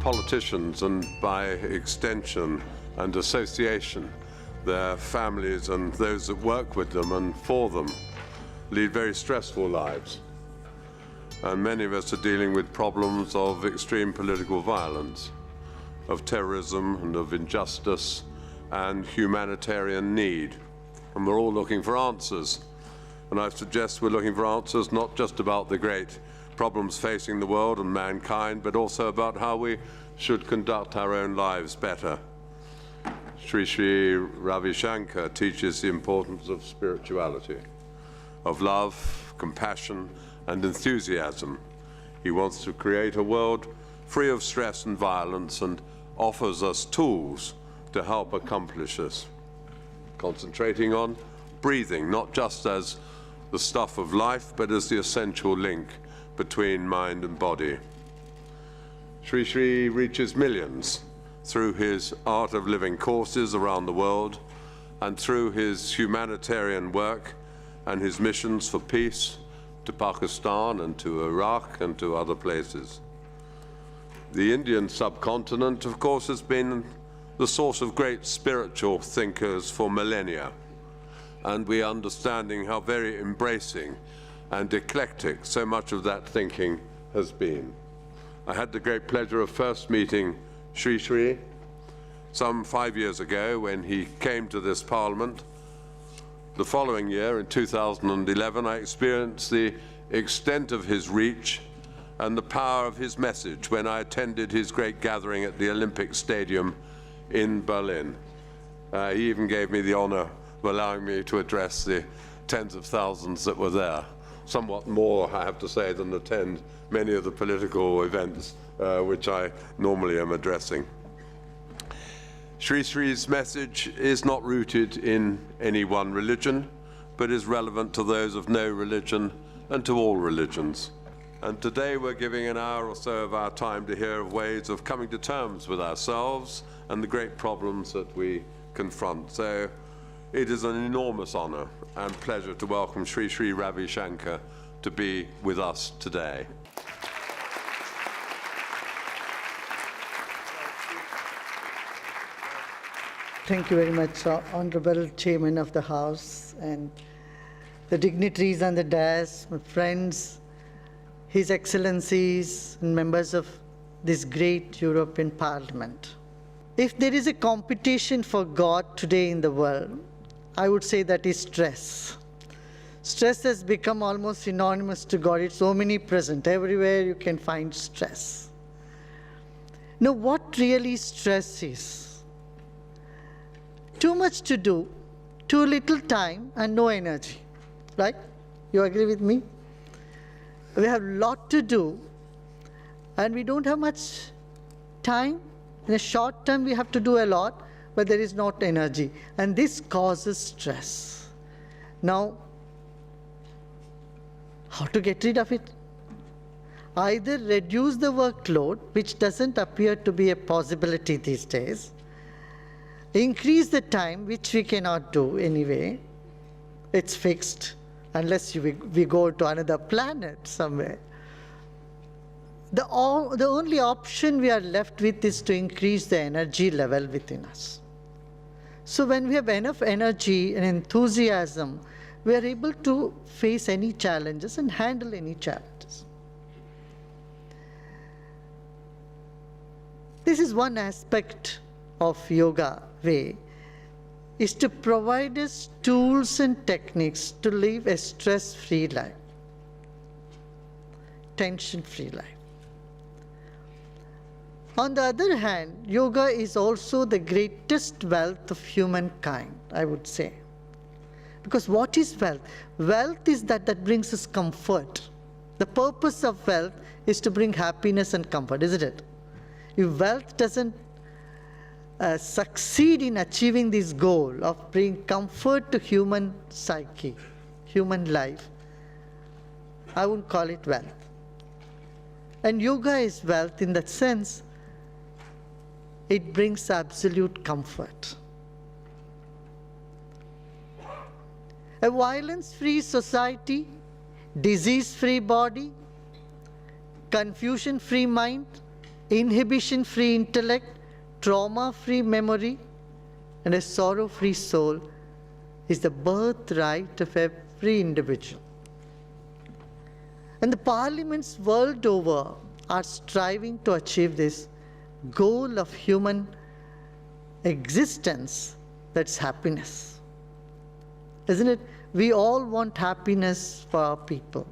politicians and, by extension and association, their families and those that work with them and for them, lead very stressful lives. And many of us are dealing with problems of extreme political violence, of terrorism and of injustice and humanitarian need. And we're all looking for answers. And I suggest we're looking for answers not just about the great problems facing the world and mankind, but also about how we should conduct our own lives better. Sri Sri Ravi Shankar teaches the importance of spirituality, of love, compassion, and enthusiasm. He wants to create a world free of stress and violence and offers us tools to help accomplish this, concentrating on breathing, not just as the stuff of life, but as the essential link between mind and body. Sri Sri reaches millions through his Art of Living courses around the world and through his humanitarian work and his missions for peace to Pakistan and to Iraq and to other places. The Indian subcontinent, of course, has been the source of great spiritual thinkers for millennia, and we are understanding how very embracing and eclectic so much of that thinking has been. I had the great pleasure of first meeting Sri Sri some 5 years ago when he came to this Parliament. The following year, in 2011, I experienced the extent of his reach and the power of his message when I attended his great gathering at the Olympic Stadium in Berlin. He even gave me the honor of allowing me to address the tens of thousands that were there. Somewhat more, I have to say, than attend many of the political events which I normally am addressing. Sri Sri's message is not rooted in any one religion, but is relevant to those of no religion and to all religions. And today we're giving an hour or so of our time to hear of ways of coming to terms with ourselves and the great problems that we confront. So it is an enormous honor and pleasure to welcome Sri Sri Ravi Shankar to be with us today. Thank you very much, Honorable Chairman of the House, and the dignitaries on the dais, my friends, His Excellencies, and members of this great European Parliament. If there is a competition for God today in the world, I would say that is stress. Stress has become almost synonymous to God. It's so omnipresent. Everywhere you can find stress. Now, what really stress is? Too much to do, too little time, and no energy. Right? You agree with me? We have a lot to do, and we don't have much time. In a short time, we have to do a lot, but there is not energy. And this causes stress. Now, how to get rid of it? Either reduce the workload, which doesn't appear to be a possibility these days, increase the time, which we cannot do anyway. It's fixed, unless we go to another planet somewhere. The only option we are left with is to increase the energy level within us. So when we have enough energy and enthusiasm, we are able to face any challenges and handle any challenges. This is one aspect of yoga way, is to provide us tools and techniques to live a stress-free life, tension-free life. On the other hand, yoga is also the greatest wealth of humankind, I would say. Because what is wealth? Wealth is that brings us comfort. The purpose of wealth is to bring happiness and comfort, isn't it? If wealth doesn't succeed in achieving this goal of bringing comfort to human psyche, human life, I wouldn't call it wealth. And yoga is wealth in that sense. It brings absolute comfort. A violence-free society, disease-free body, confusion-free mind, inhibition-free intellect, trauma-free memory, and a sorrow-free soul is the birthright of every individual. And the parliaments world over are striving to achieve this goal of human existence, that's happiness. Isn't it? We all want happiness for our people.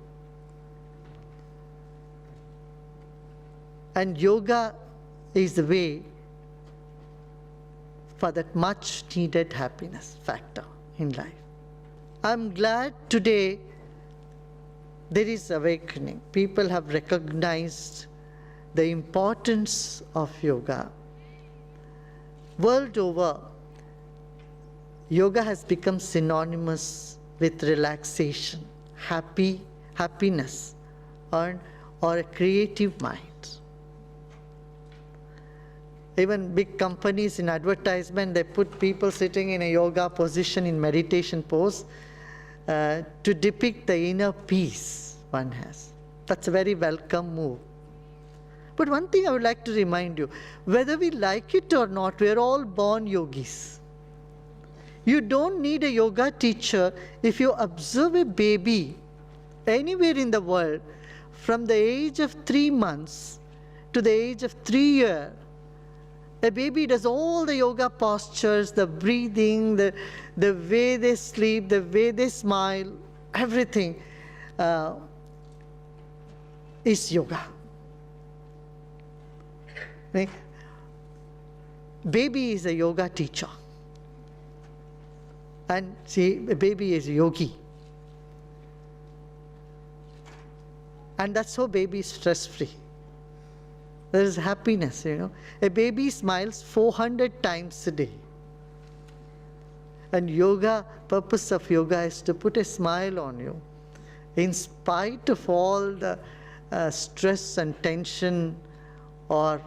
And yoga is the way for that much needed happiness factor in life. I'm glad today there is awakening. People have recognized the importance of yoga. World over, yoga has become synonymous with relaxation, happiness, or a creative mind. Even big companies in advertisement, they put people sitting in a yoga position in meditation pose to depict the inner peace one has. That's a very welcome move. But one thing I would like to remind you, whether we like it or not, we're all born yogis. You don't need a yoga teacher. If you observe a baby anywhere in the world, from the age of 3 months to the age of 3 years, a baby does all the yoga postures, the breathing, the way they sleep, the way they smile, everything is yoga. Right? Baby is a yoga teacher. And see, a baby is a yogi. And that's how baby is stress-free. There is happiness, you know. A baby smiles 400 times a day. And yoga, purpose of yoga is to put a smile on you. In spite of all the stress and tension or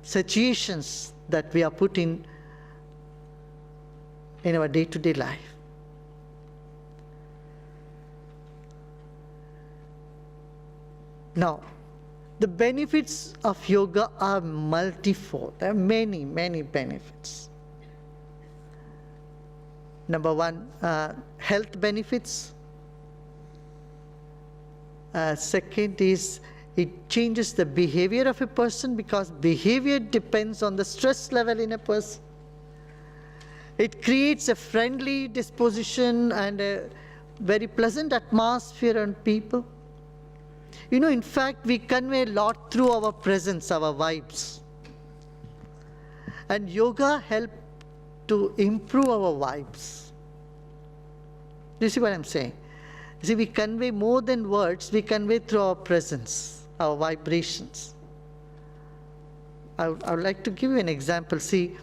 situations that we are put in our day-to-day life. Now, the benefits of yoga are multifold. There are many, many benefits. Number one, health benefits. Second is it changes the behavior of a person, because behavior depends on the stress level in a person. It creates a friendly disposition and a very pleasant atmosphere on people. You know, in fact, we convey a lot through our presence, our vibes. And yoga helps to improve our vibes. Do you see what I'm saying? You see, we convey more than words, we convey through our presence, our vibrations. I would like to give you an example. See,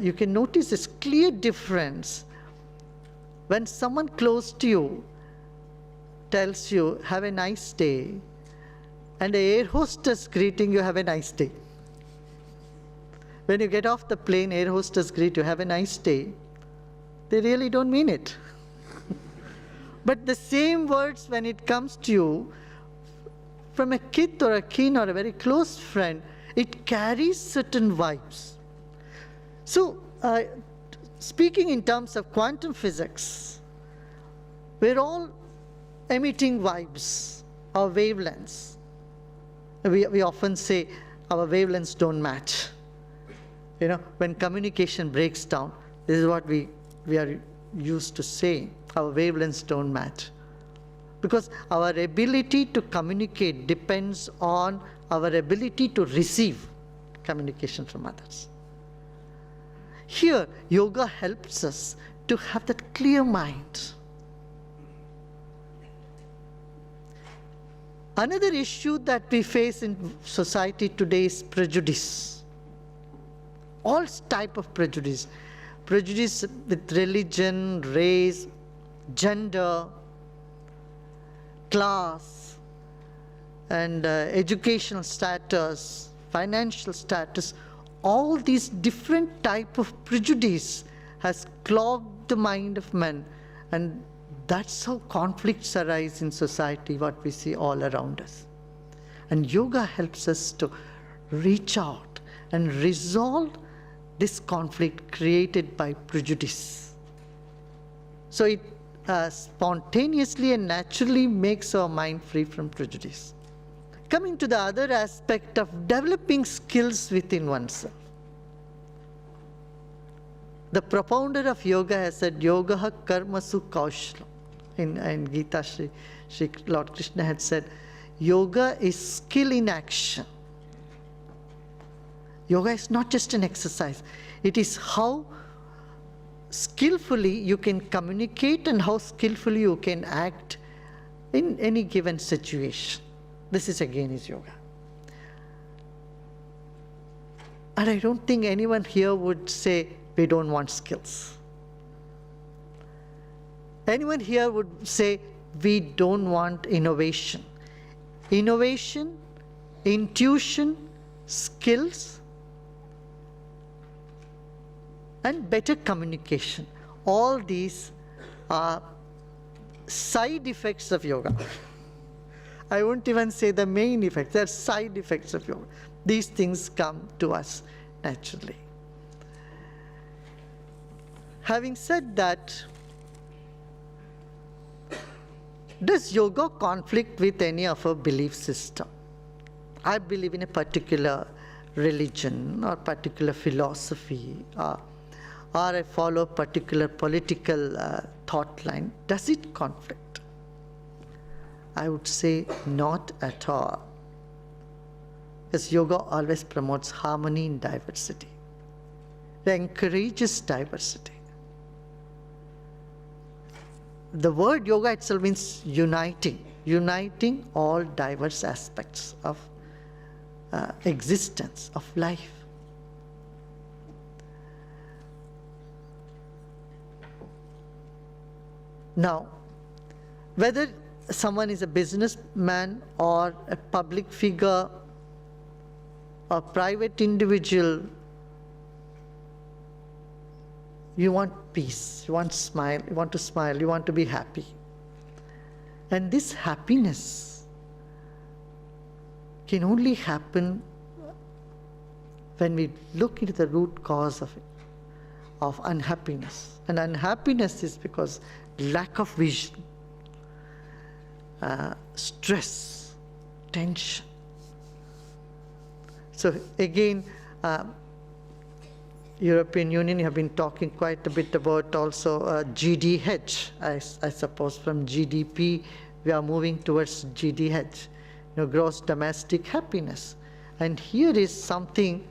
you can notice this clear difference when someone close to you tells you, have a nice day, and the air hostess greeting you, have a nice day. When you get off the plane, air hostess greet you, have a nice day. They really don't mean it. But the same words, when it comes to you from a kid or a kin or a very close friend, it carries certain vibes. So, speaking in terms of quantum physics, we're all emitting vibes, our wavelengths. We often say our wavelengths don't match. You know, when communication breaks down, this is what we are used to saying, our wavelengths don't match. Because our ability to communicate depends on our ability to receive communication from others. Here, yoga helps us to have that clear mind. Another issue that we face in society today is prejudice. All type of prejudice. Prejudice with religion, race, gender, class, and educational status, financial status. All these different type of prejudice has clogged the mind of men, and that's how conflicts arise in society, what we see all around us. And yoga helps us to reach out and resolve this conflict created by prejudice. So it spontaneously and naturally makes our mind free from prejudice. Coming to the other aspect of developing skills within oneself. The propounder of yoga has said, yoga karmasu kaushalam. In Gita, Shri Lord Krishna had said, yoga is skill in action. Yoga is not just an exercise. It is how skillfully you can communicate and how skillfully you can act in any given situation. This is again is yoga. And I don't think anyone here would say we don't want skills. Anyone here would say we don't want innovation. Innovation, intuition, skills, and better communication. All these are side effects of yoga. I won't even say the main effects, they're side effects of yoga. These things come to us naturally. Having said that, does yoga conflict with any of our belief system? I believe in a particular religion or particular philosophy, or I follow a particular political thought line. Does it conflict? I would say not at all. Because yoga always promotes harmony in diversity. It encourages diversity. The word yoga itself means uniting all diverse aspects of existence, of life. Now, whether someone is a businessman or a public figure or private individual, you want peace, you want to smile, you want to be happy. And this happiness can only happen when we look into the root cause of it, of unhappiness. And unhappiness is because lack of vision, stress, tension. So again, European Union have been talking quite a bit about also GDH. I suppose from GDP we are moving towards GDH, gross domestic happiness. And here is something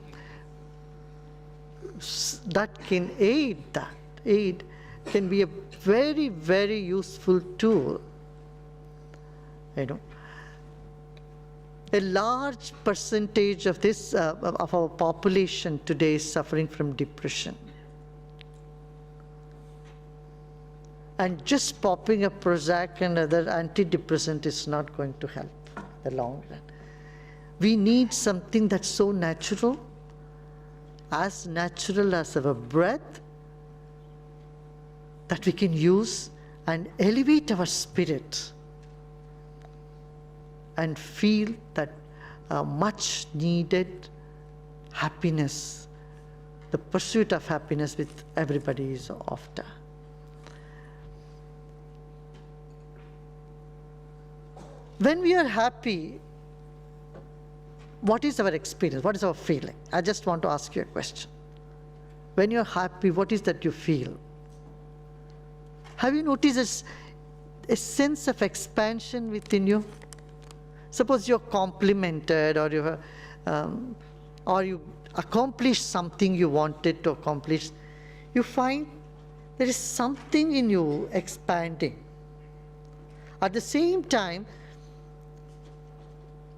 that can aid that. Aid can be a very, very useful tool. A large percentage of this of our population today is suffering from depression. And just popping a Prozac and other antidepressant is not going to help in the long run. We need something that's so natural as our breath, that we can use and elevate our spirit and feel that much needed happiness, the pursuit of happiness with everybody is after. When we are happy, what is our experience? What is our feeling? I just want to ask you a question. When you're happy, what is that you feel? Have you noticed a sense of expansion within you? Suppose you're complimented or you accomplished something you wanted to accomplish. You find there is something in you expanding. At the same time,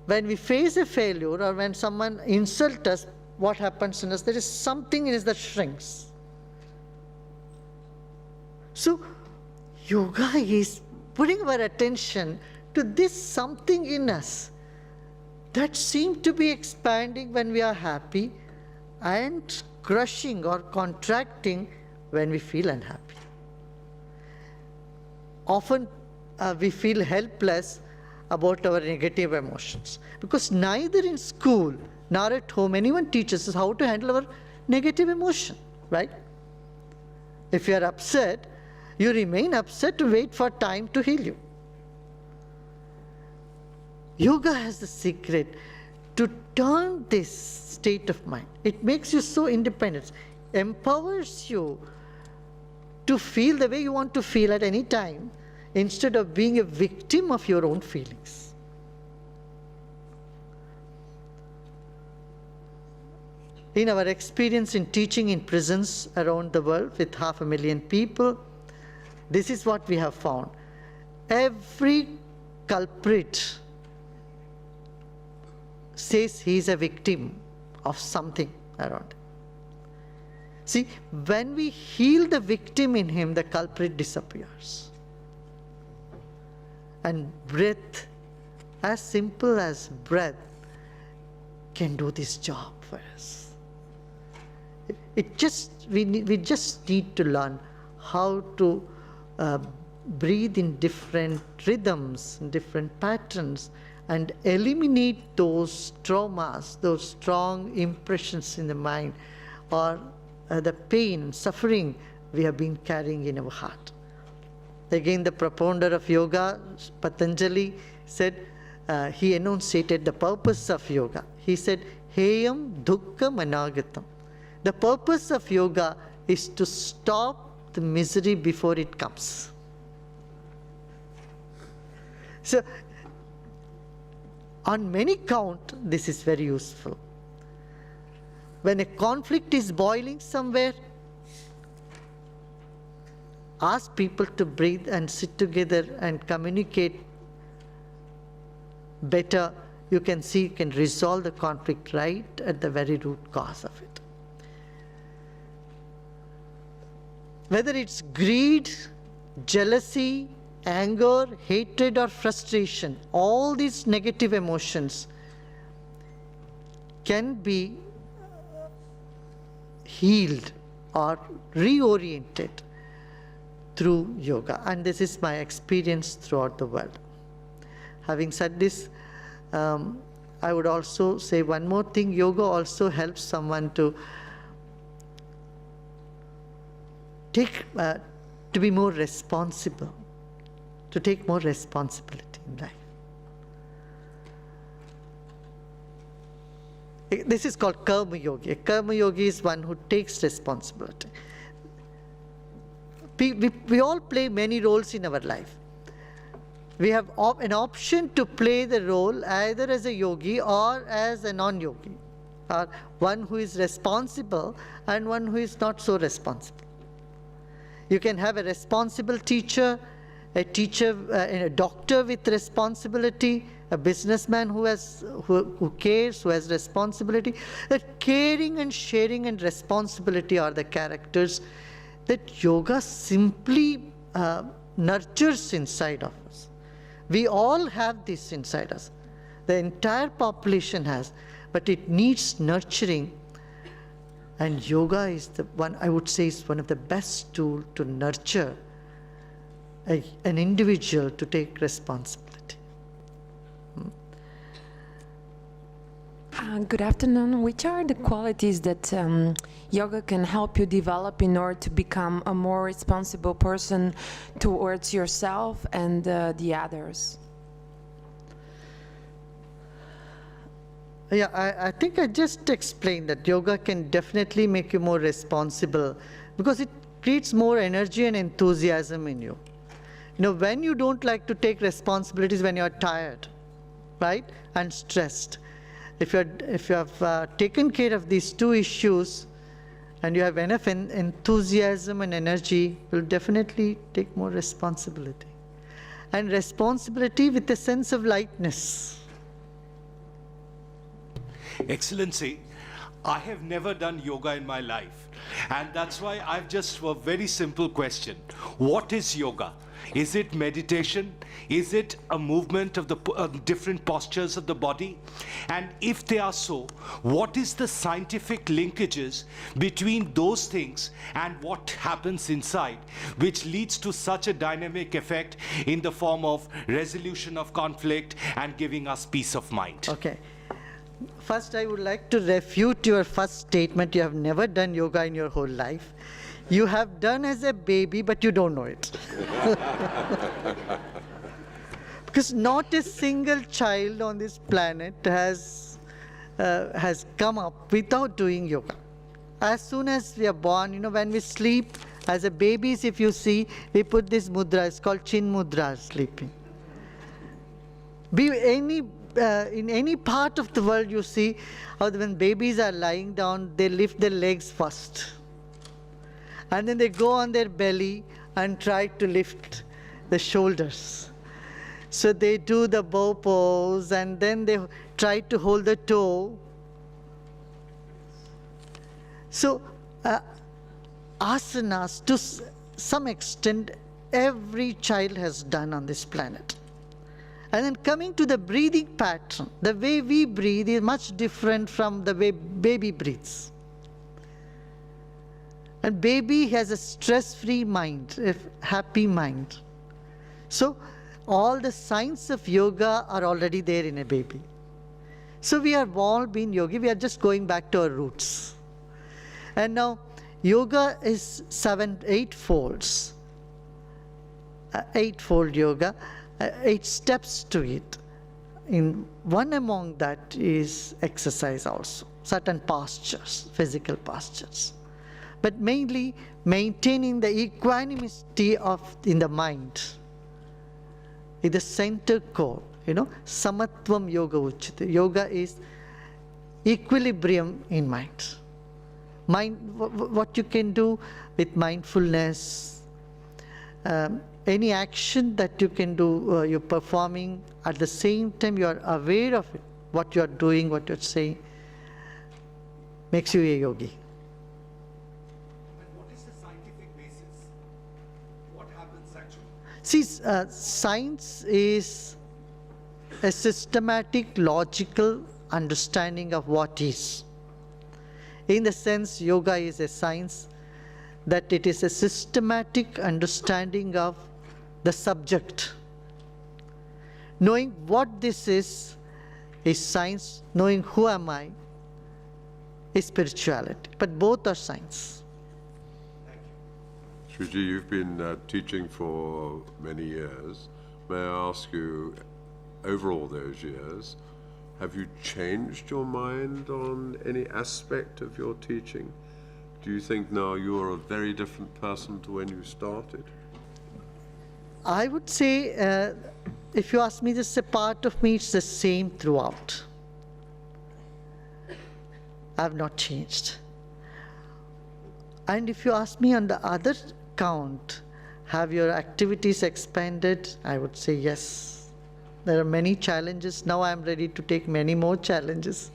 when we face a failure or when someone insults us, what happens in us? There is something in us that shrinks. So, yoga is putting our attention to this something in us that seems to be expanding when we are happy and crushing or contracting when we feel unhappy. Often we feel helpless about our negative emotions because neither in school nor at home, anyone teaches us how to handle our negative emotion, right? If you are upset, you remain upset to wait for time to heal you. Yoga has the secret to turn this state of mind. It makes you so independent, empowers you to feel the way you want to feel at any time instead of being a victim of your own feelings. In our experience in teaching in prisons around the world with 500,000 people, this is what we have found. Every culprit says he is a victim of something around. See, when we heal the victim in him, the culprit disappears. And breath, as simple as breath, can do this job for us. We just need to learn how to breathe in different rhythms, different patterns, and eliminate those traumas, those strong impressions in the mind, or the pain, suffering we have been carrying in our heart. Again, the propounder of yoga, Patanjali, said, he enunciated the purpose of yoga. He said, Heyam dukkha managatam. The purpose of yoga is to stop the misery before it comes. So, on many counts, this is very useful. When a conflict is boiling somewhere, ask people to breathe and sit together and communicate better. You can see you can resolve the conflict right at the very root cause of it. Whether it's greed, jealousy, anger, hatred, or frustration, all these negative emotions can be healed or reoriented through yoga. And this is my experience throughout the world. Having said this, I would also say one more thing. Yoga also helps someone to be more responsible, to take more responsibility in life. This is called karma yogi. A karma yogi is one who takes responsibility. We all play many roles in our life. We have an option to play the role either as a yogi or as a non-yogi, or one who is responsible and one who is not so responsible. You can have a responsible teacher, a doctor with responsibility, a businessman who cares, who has responsibility. That caring and sharing and responsibility are the characters that yoga simply nurtures inside of us. We all have this inside us. The entire population has, but it needs nurturing. And yoga is the one, I would say, is one of the best tools to nurture an individual to take responsibility. Good afternoon. Which are the qualities that yoga can help you develop in order to become a more responsible person towards yourself and the others? Yeah, I think I just explained that yoga can definitely make you more responsible because it creates more energy and enthusiasm in you. You know, when you don't like to take responsibilities, when you're tired, right, and stressed. If you have taken care of these two issues and you have enough enthusiasm and energy, you'll definitely take more responsibility. And responsibility with a sense of lightness. Excellency, I have never done yoga in my life, and that's why I've just a very simple question. What is yoga? Is it meditation? Is it a movement of the different postures of the body? And if they are so, what is the scientific linkages between those things and what happens inside, which leads to such a dynamic effect in the form of resolution of conflict and giving us peace of mind? Okay. First, I would like to refute your first statement. You have never done yoga in your whole life. You have done as a baby, but you don't know it. Because not a single child on this planet has come up without doing yoga. As soon as we are born, when we sleep, as a babies, if you see, we put this mudra, it's called chin mudra, sleeping. In any part of the world you see, when babies are lying down, they lift their legs first. And then they go on their belly and try to lift the shoulders. So they do the bow pose, and then they try to hold the toe. So asanas, to some extent, every child has done on this planet. And then coming to the breathing pattern, the way we breathe is much different from the way baby breathes. And baby has a stress-free mind, a happy mind. So all the signs of yoga are already there in a baby. So we have all been yogi, we are just going back to our roots. And now yoga is 8 folds. 8-fold yoga. 8 steps to it. One among that is exercise also, certain postures, physical postures. But mainly maintaining the equanimity in the mind, in the center core. Samatvam yoga uchyate. Yoga is equilibrium in mind. What you can do with mindfulness, any action that you can do, you're performing, at the same time you are aware of it, what you are doing, what you're saying, makes you a yogi. And what is the scientific basis? What happens actually? See, science is a systematic, logical understanding of what is. In the sense, yoga is a science, that it is a systematic understanding of the subject. Knowing what this is science. Knowing who am I is spirituality. But both are science. Shriji, you've been teaching for many years. May I ask you, over all those years, have you changed your mind on any aspect of your teaching? Do you think now you're a very different person to when you started? I would say, if you ask me, this is a part of me, it's the same throughout. I have not changed. And if you ask me on the other count, have your activities expanded? I would say yes. There are many challenges. Now I am ready to take many more challenges.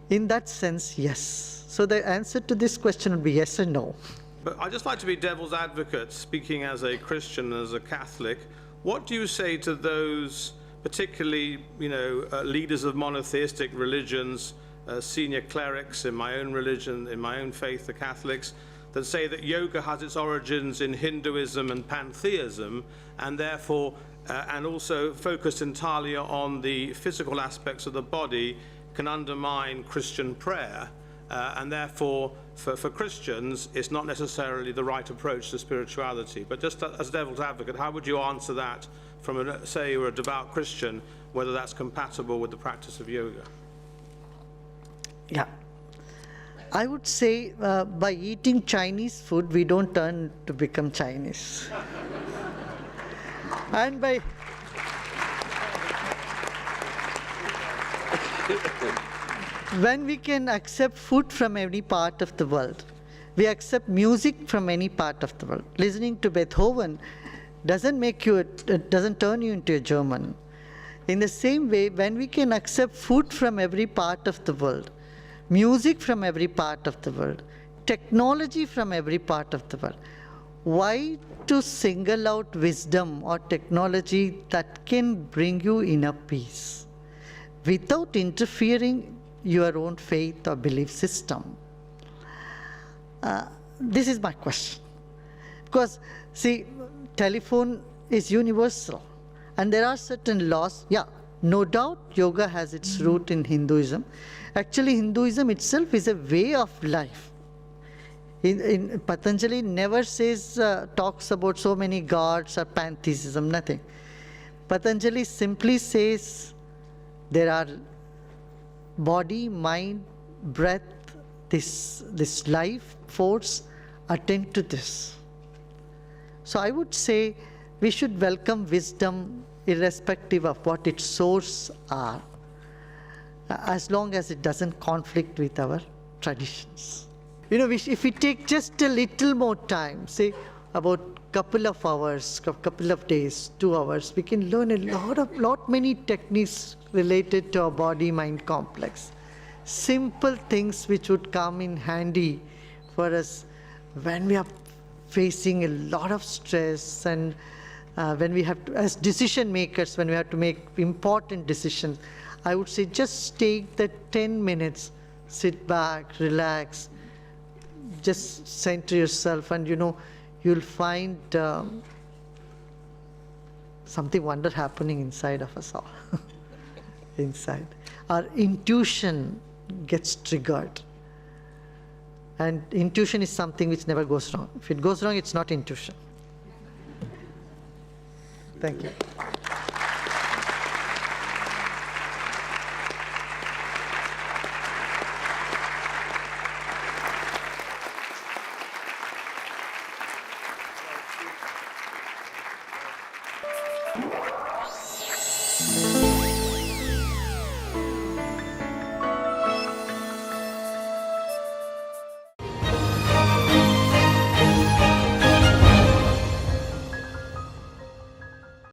In that sense, yes. So the answer to this question would be yes and no. But I'd just like to be devil's advocate, speaking as a Christian, as a Catholic. What do you say to those, particularly, leaders of monotheistic religions, senior clerics in my own religion, in my own faith, the Catholics, that say that yoga has its origins in Hinduism and pantheism, and therefore, and also focused entirely on the physical aspects of the body, can undermine Christian prayer, and therefore, for Christians, it's not necessarily the right approach to spirituality. But just as devil's advocate, how would you answer that from, say, you're a devout Christian, whether that's compatible with the practice of yoga? Yeah. I would say by eating Chinese food, we don't turn to become Chinese. And by when we can accept food from any part of the world, we accept music from any part of the world. Listening to Beethoven doesn't turn you into a German. In the same way, when we can accept food from every part of the world, music from every part of the world, technology from every part of the world, why to single out wisdom or technology that can bring you inner peace without interfering your own faith or belief system? This is my question. Because, see, telephone is universal, and there are certain laws. Yeah, No doubt, yoga has its root in Hinduism. Actually, Hinduism itself is a way of life. In Patanjali never says, talks about so many gods or pantheism, nothing. Patanjali simply says there are body, mind, breath, this life force, attend to this. So I would say we should welcome wisdom irrespective of what its source are, as long as it doesn't conflict with our traditions. You know, if we take just a little more time, say about couple of hours, couple of days, 2 hours, we can learn lot many techniques related to our body-mind complex. Simple things which would come in handy for us when we are facing a lot of stress, and when we have to, as decision makers, when we have to make important decisions. I would say just take that 10 minutes, sit back, relax, just center yourself, and you'll find something wonder happening inside of us all. Inside. Our intuition gets triggered. And intuition is something which never goes wrong. If it goes wrong, it's not intuition. Thank you.